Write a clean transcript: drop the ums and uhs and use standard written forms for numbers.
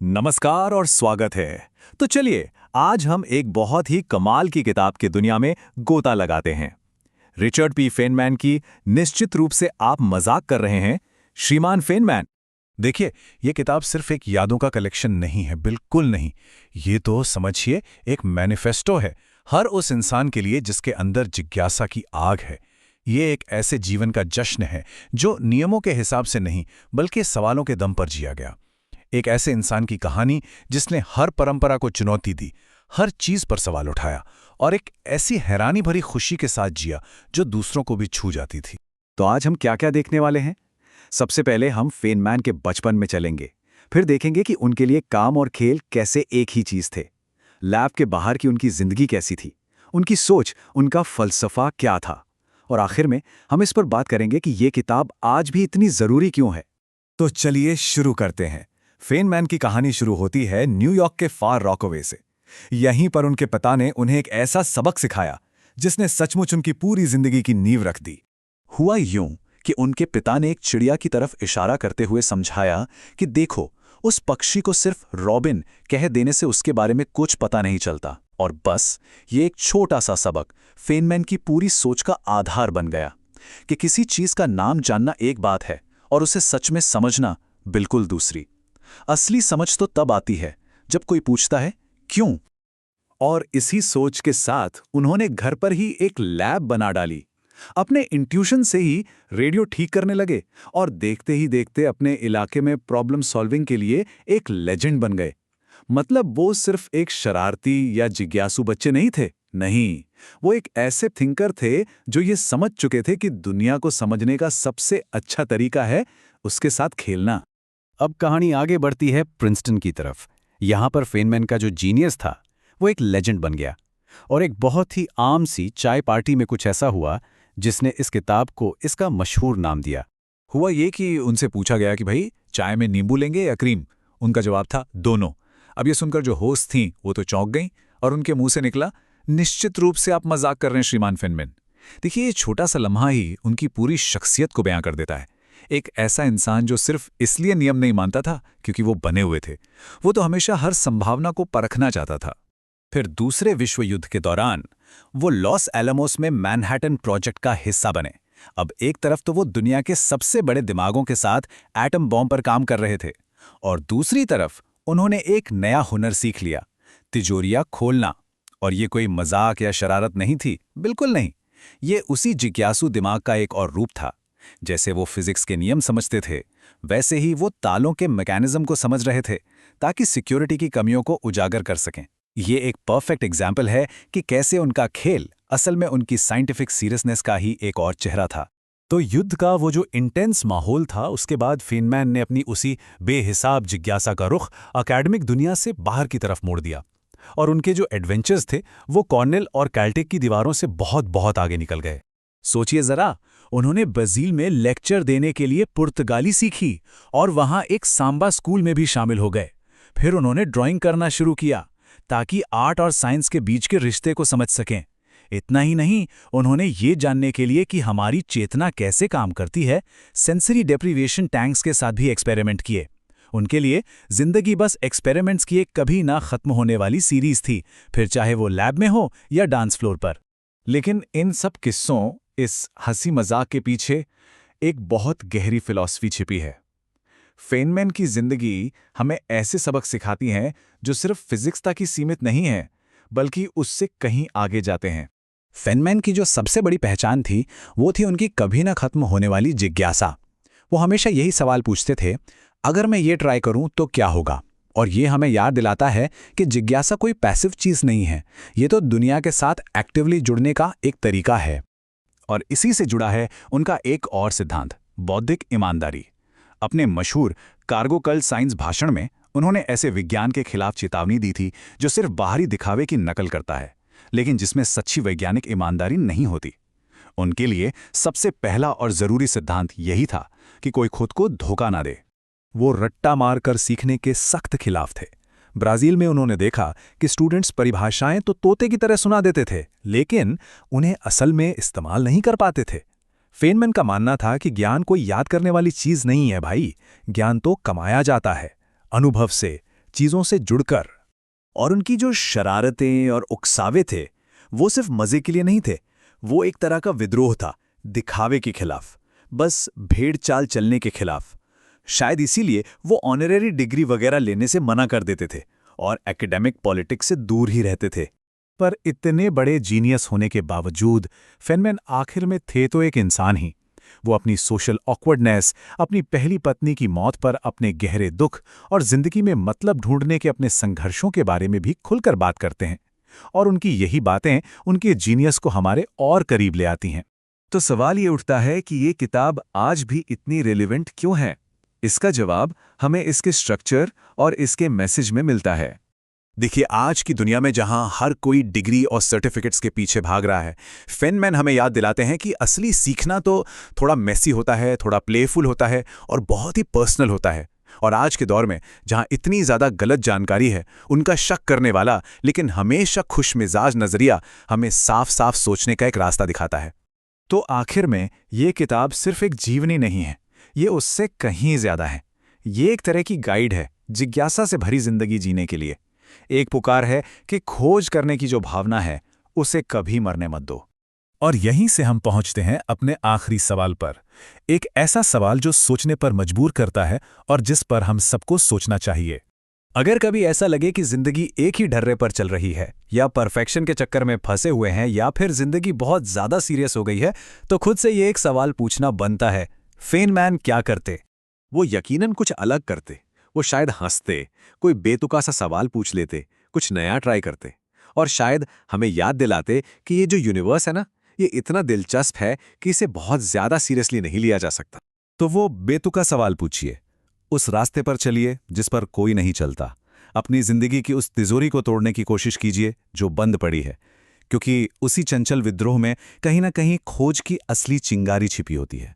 नमस्कार और स्वागत है। तो चलिए आज हम एक बहुत ही कमाल की किताब की दुनिया में गोता लगाते हैं। रिचर्ड पी फेनमैन की। निश्चित रूप से आप मजाक कर रहे हैं श्रीमान फेनमैन। देखिए, ये किताब सिर्फ एक यादों का कलेक्शन नहीं है, बिल्कुल नहीं। ये तो समझिए एक मैनिफेस्टो है, हर उस इंसान के लिए जिसके अंदर जिज्ञासा की आग है। ये एक ऐसे जीवन का जश्न है जो नियमों के हिसाब से नहीं बल्कि सवालों के दम पर जिया गया। एक ऐसे इंसान की कहानी जिसने हर परंपरा को चुनौती दी, हर चीज पर सवाल उठाया और एक ऐसी हैरानी भरी खुशी के साथ जिया जो दूसरों को भी छू जाती थी। तो आज हम क्या क्या देखने वाले हैं? सबसे पहले हम फेनमैन के बचपन में चलेंगे, फिर देखेंगे कि उनके लिए काम और खेल कैसे एक ही चीज थे। लैब के बाहर की उनकी जिंदगी कैसी थी, उनकी सोच, उनका फलसफा क्या था, और आखिर में हम इस पर बात करेंगे कि ये किताब आज भी इतनी जरूरी क्यों है। तो चलिए शुरू करते हैं। फेनमैन की कहानी शुरू होती है न्यूयॉर्क के फार रॉकवे से। यहीं पर उनके पिता ने उन्हें एक ऐसा सबक सिखाया जिसने सचमुच उनकी पूरी जिंदगी की नींव रख दी। हुआ यूं कि उनके पिता ने एक चिड़िया की तरफ इशारा करते हुए समझाया कि देखो, उस पक्षी को सिर्फ रॉबिन कह देने से उसके बारे में कुछ पता नहीं चलता। और बस ये एक छोटा सा सबक फेनमैन की पूरी सोच का आधार बन गया कि किसी चीज का नाम जानना एक बात है और उसे सच में समझना बिल्कुल दूसरी। असली समझ तो तब आती है जब कोई पूछता है क्यों। और इसी सोच के साथ उन्होंने घर पर ही एक लैब बना डाली। अपने इंट्यूशन से ही रेडियो ठीक करने लगे और देखते ही देखते अपने इलाके में प्रॉब्लम सॉल्विंग के लिए एक लेजेंड बन गए। मतलब वो सिर्फ एक शरारती या जिज्ञासु बच्चे नहीं थे, नहीं, वो एक ऐसे थिंकर थे जो ये समझ चुके थे कि दुनिया को समझने का सबसे अच्छा तरीका है उसके साथ खेलना। अब कहानी आगे बढ़ती है प्रिंसटन की तरफ। यहां पर फेनमैन का जो जीनियस था वो एक लेजेंड बन गया और एक बहुत ही आम सी चाय पार्टी में कुछ ऐसा हुआ जिसने इस किताब को इसका मशहूर नाम दिया। हुआ ये कि उनसे पूछा गया कि भाई चाय में नींबू लेंगे या क्रीम। उनका जवाब था दोनों। अब ये सुनकर जो होस्ट थीं वो तो चौंक गईं और उनके मुंह से निकला, निश्चित रूप से आप मजाक कर रहे हैं श्रीमान फेनमैन। देखिए, ये छोटा सा लम्हा ही उनकी पूरी शख्सियत को बयां कर देता है। एक ऐसा इंसान जो सिर्फ इसलिए नियम नहीं मानता था क्योंकि वो बने हुए थे, वो तो हमेशा हर संभावना को परखना चाहता था। फिर दूसरे विश्व युद्ध के दौरान वो लॉस एलमोस में मैनहट्टन प्रोजेक्ट का हिस्सा बने। अब एक तरफ तो वो दुनिया के सबसे बड़े दिमागों के साथ एटम बॉम्ब पर काम कर रहे थे और दूसरी तरफ उन्होंने एक नया हुनर सीख लिया, तिजोरियां खोलना। और ये कोई मजाक या शरारत नहीं थी, बिल्कुल नहीं। ये उसी जिज्ञासु दिमाग का एक और रूप था। जैसे वो फिजिक्स के नियम समझते थे, वैसे ही वो तालों के मैकेनिज्म को समझ रहे थे ताकि सिक्योरिटी की कमियों को उजागर कर सकें। ये एक परफेक्ट एग्जाम्पल है कि कैसे उनका खेल असल में उनकी साइंटिफिक सीरियसनेस का ही एक और चेहरा था। तो युद्ध का वो जो इंटेंस माहौल था, उसके बाद फेनमैन ने अपनी उसी बेहिसाब जिज्ञासा का रुख एकेडमिक दुनिया से बाहर की तरफ मोड़ दिया और उनके जो एडवेंचर्स थे वो कॉर्नेल और कैल्टेक की दीवारों से बहुत बहुत आगे निकल गए। सोचिए जरा, उन्होंने ब्राजील में लेक्चर देने के लिए पुर्तगाली सीखी और वहां एक सांबा स्कूल में भी शामिल हो गए। फिर उन्होंने ड्राइंग करना शुरू किया ताकि आर्ट और साइंस के बीच के रिश्ते को समझ सकें। इतना ही नहीं, उन्होंने ये जानने के लिए कि हमारी चेतना कैसे काम करती है, सेंसरी डेप्रिवेशन टैंक्स के साथ भी एक्सपेरिमेंट किए। उनके लिए जिंदगी बस एक्सपेरिमेंट्स की एक कभी ना खत्म होने वाली सीरीज थी, फिर चाहे वो लैब में हो या डांस फ्लोर पर। लेकिन इन सब किस्सों, इस हंसी मजाक के पीछे एक बहुत गहरी फिलॉसफी छिपी है। फेनमैन की जिंदगी हमें ऐसे सबक सिखाती हैं जो सिर्फ फिजिक्स तक ही सीमित नहीं है, बल्कि उससे कहीं आगे जाते हैं। फेनमैन की जो सबसे बड़ी पहचान थी वो थी उनकी कभी ना खत्म होने वाली जिज्ञासा। वो हमेशा यही सवाल पूछते थे, अगर मैं ये ट्राई करूं तो क्या होगा। और ये हमें याद दिलाता है कि जिज्ञासा कोई पैसिव चीज नहीं है, ये तो दुनिया के साथ एक्टिवली जुड़ने का एक तरीका है। और इसी से जुड़ा है उनका एक और सिद्धांत, बौद्धिक ईमानदारी। अपने मशहूर कार्गो कल साइंस भाषण में उन्होंने ऐसे विज्ञान के खिलाफ चेतावनी दी थी जो सिर्फ बाहरी दिखावे की नकल करता है, लेकिन जिसमें सच्ची वैज्ञानिक ईमानदारी नहीं होती। उनके लिए सबसे पहला और जरूरी सिद्धांत यही था कि कोई खुद को धोखा ना दे। वो रट्टा मारकर सीखने के सख्त खिलाफ थे। ब्राजील में उन्होंने देखा कि स्टूडेंट्स परिभाषाएं तो तोते की तरह सुना देते थे, लेकिन उन्हें असल में इस्तेमाल नहीं कर पाते थे। फेनमैन का मानना था कि ज्ञान कोई याद करने वाली चीज नहीं है भाई, ज्ञान तो कमाया जाता है, अनुभव से, चीज़ों से जुड़कर। और उनकी जो शरारतें और उकसावे थे वो सिर्फ मजे के लिए नहीं थे, वो एक तरह का विद्रोह था, दिखावे के खिलाफ, बस भेड़ चाल चलने के खिलाफ। शायद इसीलिए वो ऑनरेरी डिग्री वगैरह लेने से मना कर देते थे और एकेडमिक पॉलिटिक्स से दूर ही रहते थे। पर इतने बड़े जीनियस होने के बावजूद फेनमैन आखिर में थे तो एक इंसान ही। वो अपनी सोशल ऑकवर्डनेस, अपनी पहली पत्नी की मौत पर अपने गहरे दुख और जिंदगी में मतलब ढूंढने के अपने संघर्षों के बारे में भी खुलकर बात करते हैं। और उनकी यही बातें उनके जीनियस को हमारे और करीब ले आती हैं। तो सवाल ये उठता है कि ये किताब आज भी इतनी रिलेवेंट क्यों है? इसका जवाब हमें इसके स्ट्रक्चर और इसके मैसेज में मिलता है। देखिए, आज की दुनिया में जहां हर कोई डिग्री और सर्टिफिकेट्स के पीछे भाग रहा है, फेनमैन हमें याद दिलाते हैं कि असली सीखना तो थोड़ा मेसी होता है, थोड़ा प्लेफुल होता है और बहुत ही पर्सनल होता है। और आज के दौर में जहां इतनी ज़्यादा गलत जानकारी है, उनका शक करने वाला लेकिन हमेशा खुशमिजाज नज़रिया हमें साफ साफ सोचने का एक रास्ता दिखाता है। तो आखिर में ये किताब सिर्फ एक जीवनी नहीं है, ये उससे कहीं ज़्यादा है। ये एक तरह की गाइड है जिज्ञासा से भरी जिंदगी जीने के लिए। एक पुकार है कि खोज करने की जो भावना है उसे कभी मरने मत दो। और यहीं से हम पहुंचते हैं अपने आखिरी सवाल पर, एक ऐसा सवाल जो सोचने पर मजबूर करता है और जिस पर हम सबको सोचना चाहिए। अगर कभी ऐसा लगे कि जिंदगी एक ही ढर्रे पर चल रही है, या परफेक्शन के चक्कर में फंसे हुए हैं, या फिर जिंदगी बहुत ज्यादा सीरियस हो गई है, तो खुद से ये एक सवाल पूछना बनता है, फेनमैन क्या करते? वो यकीनन कुछ अलग करते। वो शायद हंसते, कोई बेतुका सा सवाल पूछ लेते, कुछ नया ट्राई करते, और शायद हमें याद दिलाते कि ये जो यूनिवर्स है ना, ये इतना दिलचस्प है कि इसे बहुत ज्यादा सीरियसली नहीं लिया जा सकता। तो वो बेतुका सवाल पूछिए, उस रास्ते पर चलिए जिस पर कोई नहीं चलता। अपनी जिंदगी की उस तिजोरी को तोड़ने की कोशिश कीजिए जो बंद पड़ी है, क्योंकि उसी चंचल विद्रोह में कहीं ना कहीं खोज की असली चिंगारी छिपी होती है।